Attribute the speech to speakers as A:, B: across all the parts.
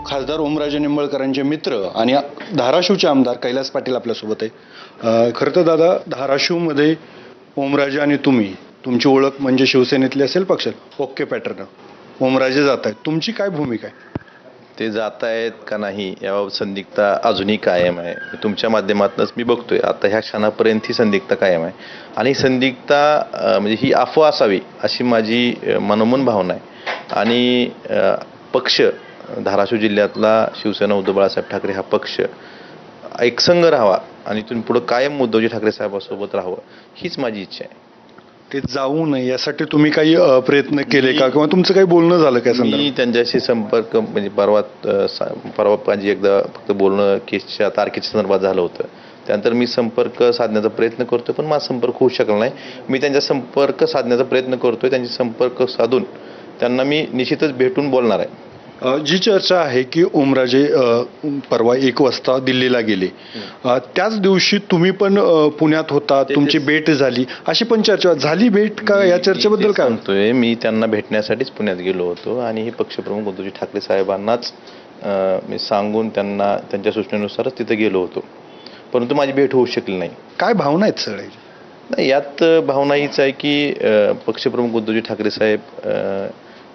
A: खासदार ओमराजे निंबाळकरांचे मित्र आणि धाराशिवचे आमदार कैलास पाटील आपल्यासोबत आहे. खरं तर दादा, धाराशिवमध्ये ओमराजे आणि तुमची ओळख म्हणजे शिवसेनेतली असेल पक्षात ओके पॅटर्न. ओमराजे जात आहेत, तुमची काय भूमिका आहे?
B: ते जात आहेत का नाही याबाबत संदिग्धता अजूनही कायम आहे. तुमच्या माध्यमातूनच मी बघतोय आता ह्या क्षणापर्यंत ही संदिग्धता कायम आहे आणि संदिग्धता म्हणजे ही अफवा असावी अशी माझी मनोमन भावना आहे. आणि पक्ष धाराशिव जिल्ह्यातला शिवसेना उद्धव बाळासाहेब ठाकरे हा पक्ष एकसंघ राहावा आणि इथून पुढे कायम उद्धवजी ठाकरे साहेबांसोबत राहावं हीच माझी इच्छा आहे.
A: ते जाऊ नये यासाठी तुम्ही काही प्रयत्न केले का किंवा तुमचं काही बोलणं झालं काय
B: मी
A: संदर्भात?
B: त्यांच्याशी संपर्क म्हणजे परवा माझी एकदा फक्त बोलणं केसच्या तारखेच्या संदर्भात झालं होतं. त्यानंतर मी संपर्क साधण्याचा प्रयत्न करतोय पण माझा संपर्क होऊ शकला नाही. मी त्यांचा संपर्क साधण्याचा प्रयत्न करतोय. त्यांचे संपर्क साधून त्यांना मी निश्चितच भेटून बोलणार आहे.
A: जी चर्चा आहे की ओमराजे परवा 1 वाजता दिल्लीला गेले, त्याच दिवशी तुम्ही पण पुण्यात होता, तुमची भेट झाली अशी पण चर्चा झाली. भेट का या चर्चेबद्दल काय
B: म्हणतोय? मी त्यांना भेटण्यासाठीच पुण्यात गेलो होतो आणि हे पक्षप्रमुख उद्धवजी ठाकरे साहेबांनाच मी सांगून त्यांना त्यांच्या सूचनेनुसारच तिथे गेलो होतो. परंतु माझी भेट होऊ शकली नाही.
A: काय भावना आहेत सगळे?
B: नाही, यात भावना हीच आहे की पक्षप्रमुख उद्धवजी ठाकरे साहेब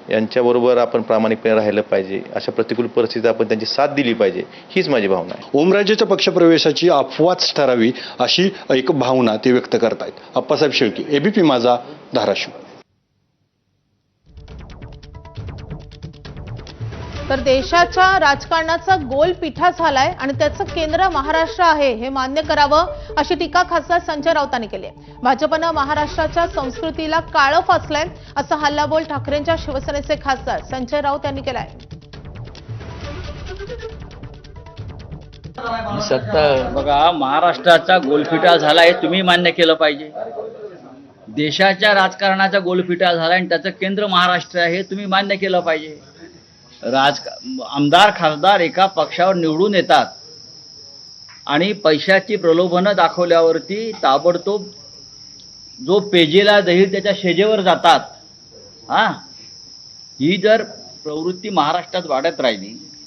B: यांच्याबरोबर आपण प्रामाणिकपणे राहिलं पाहिजे. अशा प्रतिकूल परिस्थितीत आपण त्यांची साथ दिली पाहिजे हीच माझी भावना आहे.
A: ओमराजेच्या पक्षप्रवेशाची अफवाच ठरावी अशी एक भावना ते व्यक्त करतायत. अप्पासाहेब शेळके, एबीपी माझा, धाराशिव.
C: तर देशाच्या राजकारणाचा गोल पिठा झालाय आणि त्याचं केंद्र महाराष्ट्र आहे हे मान्य करावं अशी टीका खासदार संजय राऊतांनी केली आहे. भाजपनं महाराष्ट्राच्या संस्कृतीला काळं फासलंय असा हल्लाबोल ठाकरेंच्या शिवसेनेचे खासदार संजय राऊत यांनी केलाय.
D: सत्ता बघा, महाराष्ट्राचा गोलपिटा झाला हे तुम्ही मान्य केलं पाहिजे. देशाच्या राजकारणाचा गोलपिटा झाला आणि त्याचं केंद्र महाराष्ट्र आहे हे तुम्ही मान्य केलं पाहिजे. आमदार खासदार एका पक्षावर निवडून येतात आणि पैशाची प्रलोभनं दाखवल्यावरती ताबडतोब जो पेजेला जाईल त्याच्या शेजेवर जातात. ही जर प्रवृत्ती महाराष्ट्रात वाढत राहिली